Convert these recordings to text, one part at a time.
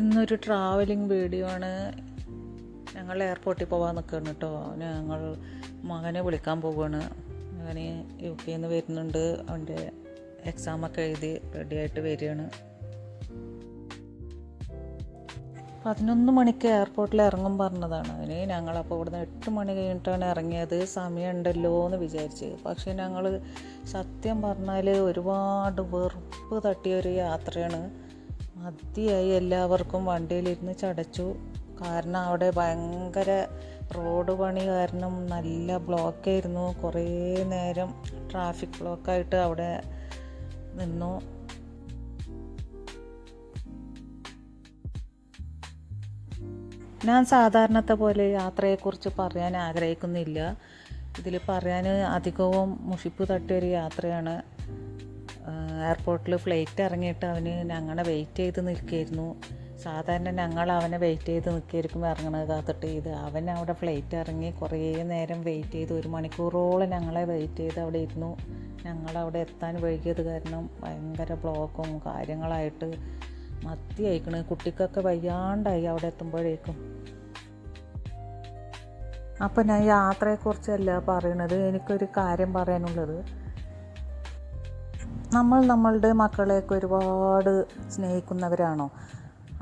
ഇന്നൊരു travelling video ആണ്. ഞങ്ങൾ എയർപോർട്ടിൽ പോകാൻ നിൽക്കുകയാണ് കേട്ടോ. ഞങ്ങൾ മകനെ വിളിക്കാൻ പോവുകയാണ്. മകൻ UK നിന്ന് വരുന്നുണ്ട്. അവൻ്റെ എക്സാമൊക്കെ എഴുതി റെഡിയായിട്ട് വരികയാണ്. 11 മണിക്ക് എയർപോർട്ടിൽ ഇറങ്ങും പറഞ്ഞതാണ്. അതിന് ഞങ്ങളപ്പോൾ ഇവിടുന്ന് 8 മണി കഴിഞ്ഞിട്ടാണ് ഇറങ്ങിയത്. സമയമുണ്ടല്ലോ എന്ന് വിചാരിച്ച്. പക്ഷേ ഞങ്ങൾ സത്യം പറഞ്ഞാൽ ഒരുപാട് വെറുപ്പ് തട്ടിയൊരു യാത്രയാണ്. മതിയായി എല്ലാവർക്കും. വണ്ടിയിലിരുന്ന് ചടച്ചു. കാരണം അവിടെ ഭയങ്കര റോഡ് പണി കാരണം നല്ല ബ്ലോക്കായിരുന്നു. കുറേ നേരം ട്രാഫിക് ബ്ലോക്കായിട്ട് അവിടെ നിന്നു. ഞാൻ സാധാരണത്തെ പോലെ യാത്രയെക്കുറിച്ച് പറയാൻ ആഗ്രഹിക്കുന്നില്ല. ഇതിൽ പറയാൻ അധികവും മുഷിപ്പ് തട്ടിയൊരു യാത്രയാണ്. എയർപോർട്ടിൽ ഫ്ലൈറ്റ് ഇറങ്ങിയിട്ട് അവന് ഞങ്ങളെ വെയിറ്റ് ചെയ്ത് നിൽക്കുകയായിരുന്നു. സാധാരണ ഞങ്ങൾ അവനെ വെയിറ്റ് ചെയ്ത് നിൽക്കുകയായിരിക്കും ഇറങ്ങണത് കാത്തിട്ട്. അവൻ അവിടെ ഫ്ലൈറ്റ് ഇറങ്ങി കുറേ നേരം വെയിറ്റ് ചെയ്ത് 1 മണിക്കൂറോളം ഞങ്ങളെ വെയിറ്റ് ചെയ്ത് അവിടെ ഇരുന്നു. ഞങ്ങളവിടെ എത്താൻ വൈകിയത് കാരണം ഭയങ്കര ബ്ലോക്കും കാര്യങ്ങളായിട്ട് മത്തിയായിക്കണ്. കുട്ടിക്കൊക്കെ വയ്യാണ്ടായി അവിടെ എത്തുമ്പോഴേക്കും. അപ്പം ഞാൻ യാത്രയെക്കുറിച്ചല്ല പറയണത്. എനിക്കൊരു കാര്യം പറയാനുള്ളത്, നമ്മൾ നമ്മളുടെ മക്കളെയൊക്കെ ഒരുപാട് സ്നേഹിക്കുന്നവരാണോ?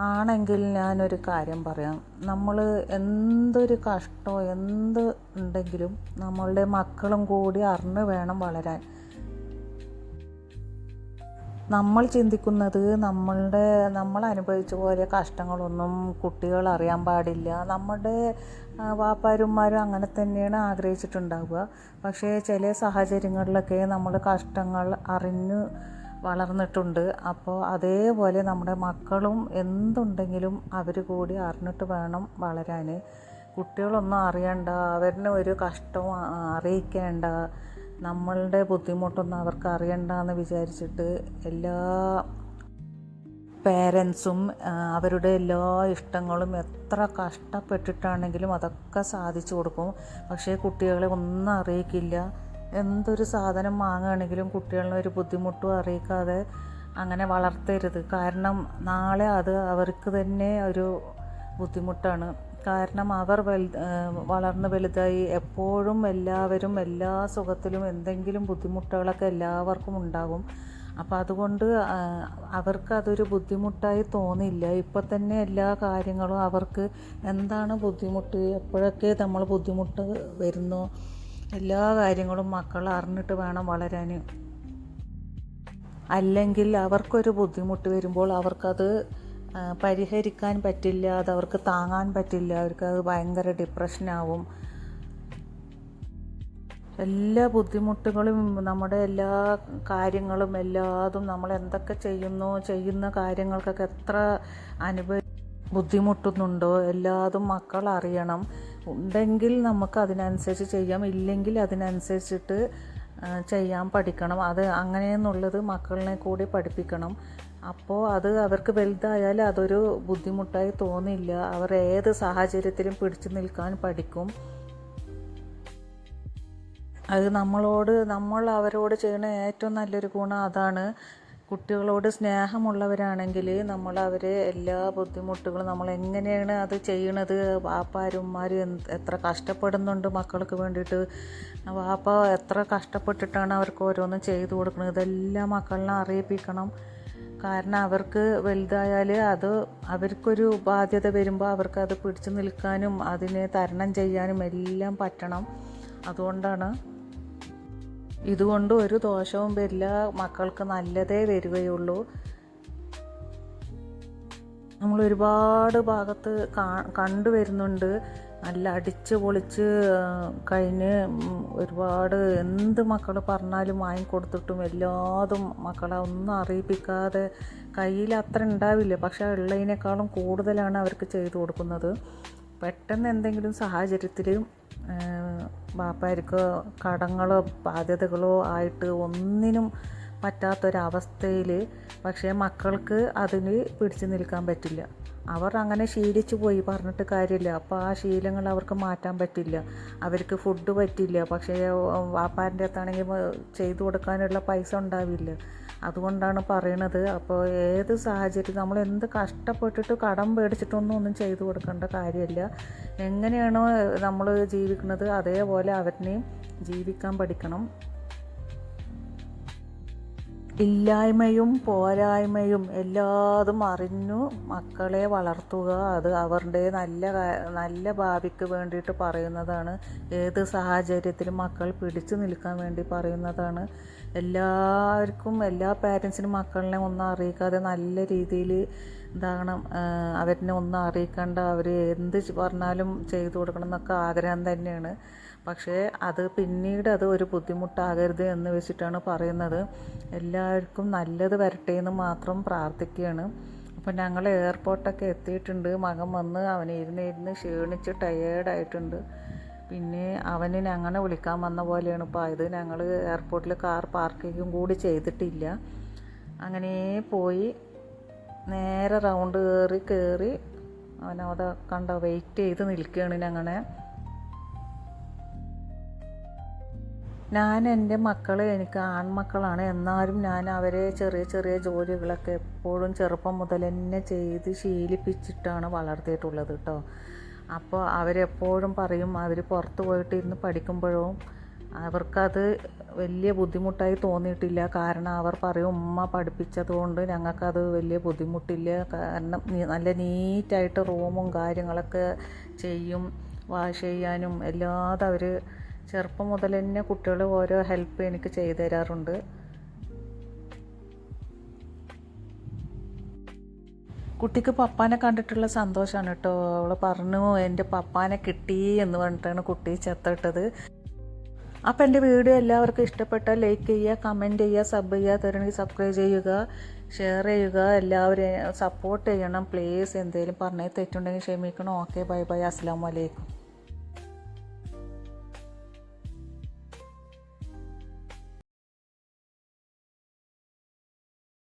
ആണെങ്കിൽ ഞാനൊരു കാര്യം പറയാം. നമ്മൾ എന്തൊരു കഷ്ടമോ എന്ത് ഉണ്ടെങ്കിലും നമ്മളുടെ മക്കളും കൂടി അറിഞ്ഞ് വേണം വളരാൻ. നമ്മൾ ചിന്തിക്കുന്നത് നമ്മൾ അനുഭവിച്ച പോലെ കഷ്ടങ്ങളൊന്നും കുട്ടികൾ അറിയാൻ പാടില്ല. നമ്മുടെ വാപ്പാരുമാരും അങ്ങനെ തന്നെയാണ് ആഗ്രഹിച്ചിട്ടുണ്ടാവുക. പക്ഷേ ചില സാഹചര്യങ്ങളിലൊക്കെ നമ്മൾ കഷ്ടങ്ങൾ അറിഞ്ഞ് വളർന്നിട്ടുണ്ട്. അപ്പോൾ അതേപോലെ നമ്മുടെ മക്കളും എന്തുണ്ടെങ്കിലും അവർ കൂടി അറിഞ്ഞിട്ട് വേണം വളരാൻ. കുട്ടികളൊന്നും അറിയണ്ട, അവരിനെ ഒരു കഷ്ടവും അറിയിക്കേണ്ട, നമ്മളുടെ ബുദ്ധിമുട്ടൊന്നും അവർക്ക് അറിയണ്ടെന്ന് വിചാരിച്ചിട്ട് എല്ലാ പേരൻസും അവരുടെ എല്ലാ ഇഷ്ടങ്ങളും എത്ര കഷ്ടപ്പെട്ടിട്ടാണെങ്കിലും അതൊക്കെ സാധിച്ചു കൊടുക്കും. പക്ഷേ കുട്ടികളെ ഒന്നും അറിയിക്കില്ല. എന്തൊരു സാധനം വാങ്ങുകയാണെങ്കിലും കുട്ടികളെ ഒരു ബുദ്ധിമുട്ടും അറിയിക്കാതെ അങ്ങനെ വളർത്തരുത്. കാരണം നാളെ അത് അവർക്ക് തന്നെ ഒരു ബുദ്ധിമുട്ടാണ്. കാരണം അവർ വളർന്ന് വലുതായി എപ്പോഴും എല്ലാവരും എല്ലാ സുഖത്തിലും എന്തെങ്കിലും ബുദ്ധിമുട്ടുകളൊക്കെ എല്ലാവർക്കും ഉണ്ടാകും. അപ്പോൾ അതുകൊണ്ട് അവർക്കതൊരു ബുദ്ധിമുട്ടായി തോന്നില്ല. ഇപ്പം തന്നെ എല്ലാ കാര്യങ്ങളും അവർക്ക് എന്താണ് ബുദ്ധിമുട്ട്, എപ്പോഴൊക്കെ നമ്മൾ ബുദ്ധിമുട്ട് വരുന്നോ എല്ലാ കാര്യങ്ങളും മക്കൾ അറിഞ്ഞിട്ട് വേണം വളരാൻ. അല്ലെങ്കിൽ അവർക്കൊരു ബുദ്ധിമുട്ട് വരുമ്പോൾ അവർക്കത് പരിഹരിക്കാൻ പറ്റില്ല, അതവർക്ക് താങ്ങാൻ പറ്റില്ല. അവർക്കത് ഭയങ്കര ഡിപ്രഷനാവും. എല്ലാ ബുദ്ധിമുട്ടുകളും നമ്മുടെ എല്ലാ കാര്യങ്ങളും എല്ലാതും നമ്മൾ എന്തൊക്കെ ചെയ്യുന്ന കാര്യങ്ങൾക്കൊക്കെ എത്ര ബുദ്ധിമുട്ടുന്നുണ്ടോ എല്ലാതും മക്കൾ അറിയണം. ഉണ്ടെങ്കിൽ നമുക്ക് അതിനനുസരിച്ച് ചെയ്യാം, ഇല്ലെങ്കിൽ അതിനനുസരിച്ചിട്ട് ചെയ്യാൻ പഠിക്കണം. അത് അങ്ങനെയെന്നുള്ളത് മക്കളിനെ കൂടി പഠിപ്പിക്കണം. അപ്പോൾ അത് അവർക്ക് വലുതായാൽ അതൊരു ബുദ്ധിമുട്ടായി തോന്നില്ല. അവർ ഏത് സാഹചര്യത്തിലും പിടിച്ചു നിൽക്കാൻ പഠിക്കും. അത് നമ്മൾ അവരോട് ചെയ്യുന്ന ഏറ്റവും നല്ലൊരു ഗുണം അതാണ്. കുട്ടികളോട് സ്നേഹമുള്ളവരാണെങ്കിൽ നമ്മൾ അവരെ എല്ലാ ബുദ്ധിമുട്ടുകളും നമ്മൾ എങ്ങനെയാണ് അത് ചെയ്യണത്, വാപ്പാരുമാരും എത്ര കഷ്ടപ്പെടുന്നുണ്ട് മക്കൾക്ക് വേണ്ടിയിട്ട്, വാപ്പ എത്ര കഷ്ടപ്പെട്ടിട്ടാണ് അവർക്ക് ഓരോന്നും ചെയ്തു കൊടുക്കുന്നത്, ഇതെല്ലാം മക്കളിനെ അറിയിപ്പിക്കണം. കാരണം അവർക്ക് വലുതായാൽ അത് അവർക്കൊരു ബാധ്യത വരുമ്പോൾ അവർക്കത് പിടിച്ചു നിൽക്കാനും അതിനെ തരണം ചെയ്യാനും എല്ലാം പറ്റണം. ഇതുകൊണ്ട് ഒരു ദോഷവും വരില്ല, മക്കൾക്ക് നല്ലതേ വരികയുള്ളൂ. നമ്മൾ ഒരുപാട് ഭാഗത്ത് കണ്ടുവരുന്നുണ്ട്. നല്ല അടിച്ച് പൊളിച്ച് കഴിഞ്ഞ് ഒരുപാട് എന്ത് മക്കൾ പറഞ്ഞാലും വാങ്ങിക്കൊടുത്തിട്ടും എല്ലാതും മക്കളെ ഒന്നും അറിയിപ്പിക്കാതെ, കയ്യിൽ അത്ര ഉണ്ടാവില്ല പക്ഷെ ഉള്ളതിനേക്കാളും കൂടുതലാണ് അവർക്ക് ചെയ്തു കൊടുക്കുന്നത്. പെട്ടെന്ന് എന്തെങ്കിലും സാഹചര്യത്തിൽ ബാപ്പാർക്ക് കടങ്ങളോ ബാധ്യതകളോ ആയിട്ട് ഒന്നിനും പറ്റാത്തൊരവസ്ഥയിൽ പക്ഷേ മക്കൾക്ക് അതിന് പിടിച്ചു നിൽക്കാൻ പറ്റില്ല. അവർ അങ്ങനെ ശീലിച്ചു പോയി, പറഞ്ഞിട്ട് കാര്യമില്ല. അപ്പോൾ ആ ശീലങ്ങൾ അവർക്ക് മാറ്റാൻ പറ്റില്ല. അവർക്ക് ഫുഡ് പറ്റില്ല, പക്ഷേ വാപ്പാൻ്റെ അടുത്താണെങ്കിൽ ചെയ്തു കൊടുക്കാനുള്ള പൈസ ഉണ്ടാവില്ല. അതുകൊണ്ടാണ് പറയണത്. അപ്പോൾ ഏത് സാഹചര്യം നമ്മൾ എന്ത് കഷ്ടപ്പെട്ടിട്ട് കടം പേടിച്ചിട്ടൊന്നും ചെയ്തു കൊടുക്കേണ്ട കാര്യമില്ല. എങ്ങനെയാണോ നമ്മൾ ജീവിക്കുന്നത് അതേപോലെ അവരിനെയും ജീവിക്കാൻ പഠിക്കണം. ഇല്ലായ്മയും പോരായ്മയും എല്ലാതും അറിഞ്ഞു മക്കളെ വളർത്തുക. അത് അവരുടെ നല്ല ഭാവിക്ക് വേണ്ടിയിട്ട് പറയുന്നതാണ്. ഏത് സാഹചര്യത്തിലും മക്കൾ പിടിച്ചു നിൽക്കാൻ വേണ്ടി പറയുന്നതാണ്. എല്ലാവർക്കും എല്ലാ പാരൻസിനും മക്കളിനെ ഒന്നും അറിയിക്കാതെ നല്ല രീതിയിൽ അവരിനെ ഒന്നും അറിയിക്കേണ്ട, അവർ എന്ത് പറഞ്ഞാലും ചെയ്തു കൊടുക്കണം എന്നൊക്കെ ആഗ്രഹം തന്നെയാണ്. പക്ഷേ അത് പിന്നീട് അത് ഒരു ബുദ്ധിമുട്ടാകരുത് എന്ന് വെച്ചിട്ടാണ് പറയുന്നത്. എല്ലാവർക്കും നല്ലത് വരട്ടെ എന്ന് മാത്രം പ്രാർത്ഥിക്കുകയാണ്. അപ്പോൾ ഞങ്ങൾ എയർപോർട്ടൊക്കെ എത്തിയിട്ടുണ്ട്. മകൻ വന്ന് അവനിരുന്ന് ക്ഷീണിച്ച് ടയേർഡായിട്ടുണ്ട്. പിന്നെ അവന് ഞങ്ങളെ വിളിക്കാൻ വന്ന പോലെയാണ് ഇപ്പോൾ ആയത്. ഞങ്ങൾ എയർപോർട്ടിൽ കാർ പാർക്കിങ്ങും കൂടി ചെയ്തിട്ടില്ല. അങ്ങനെ പോയി നേരെ റൗണ്ട് കയറി അവനവിടെ വെയിറ്റ് ചെയ്ത് നിൽക്കുകയാണ് ഞങ്ങളെ. ഞാൻ എൻ്റെ മക്കളെ, എനിക്ക് ആൺമക്കളാണ്, എന്നാലും ഞാൻ അവരെ ചെറിയ ചെറിയ ജോലികളൊക്കെ എപ്പോഴും ചെറുപ്പം മുതൽ തന്നെ ചെയ്ത് ശീലിപ്പിച്ചിട്ടാണ് വളർത്തിയിട്ടുള്ളത് കേട്ടോ. അപ്പോൾ അവരെപ്പോഴും പറയും, അവർ പുറത്ത് പോയിട്ട് ഇരുന്ന് പഠിക്കുമ്പോഴും അവർക്കത് വലിയ ബുദ്ധിമുട്ടായി തോന്നിയിട്ടില്ല. കാരണം അവർ പറയും, ഉമ്മ പഠിപ്പിച്ചതുകൊണ്ട് ഞങ്ങൾക്കത് വലിയ ബുദ്ധിമുട്ടില്ല. കാരണം നല്ല നീറ്റായിട്ട് റൂമും കാര്യങ്ങളൊക്കെ ചെയ്യും. വാഷ് ചെയ്യാനും എല്ലാതും അവർ ചെറുപ്പം മുതൽ തന്നെ കുട്ടികൾ ഓരോ ഹെൽപ്പ് എനിക്ക് ചെയ്തു തരാറുണ്ട്. കുട്ടിക്ക് പപ്പാനെ കണ്ടിട്ടുള്ള സന്തോഷമാണ് കേട്ടോ. അവൾ പറഞ്ഞു എൻ്റെ പപ്പാനെ കിട്ടി എന്ന് പറഞ്ഞിട്ടാണ് കുട്ടി ചെത്തിട്ടത്. അപ്പോൾ എൻ്റെ വീഡിയോ എല്ലാവർക്കും ഇഷ്ടപ്പെട്ടാൽ ലൈക്ക് ചെയ്യുക, കമൻറ്റ് ചെയ്യുക, സബ് ചെയ്യുക, തരണമെങ്കിൽ സബ്സ്ക്രൈബ് ചെയ്യുക, ഷെയർ ചെയ്യുക. എല്ലാവരെയും സപ്പോർട്ട് ചെയ്യണം പ്ലീസ്. എന്തെങ്കിലും പറഞ്ഞാൽ തെറ്റുണ്ടെങ്കിൽ ക്ഷമിക്കണം. ഓക്കെ, ബൈ ബൈ, അസ്സലാമു അലൈക്കും.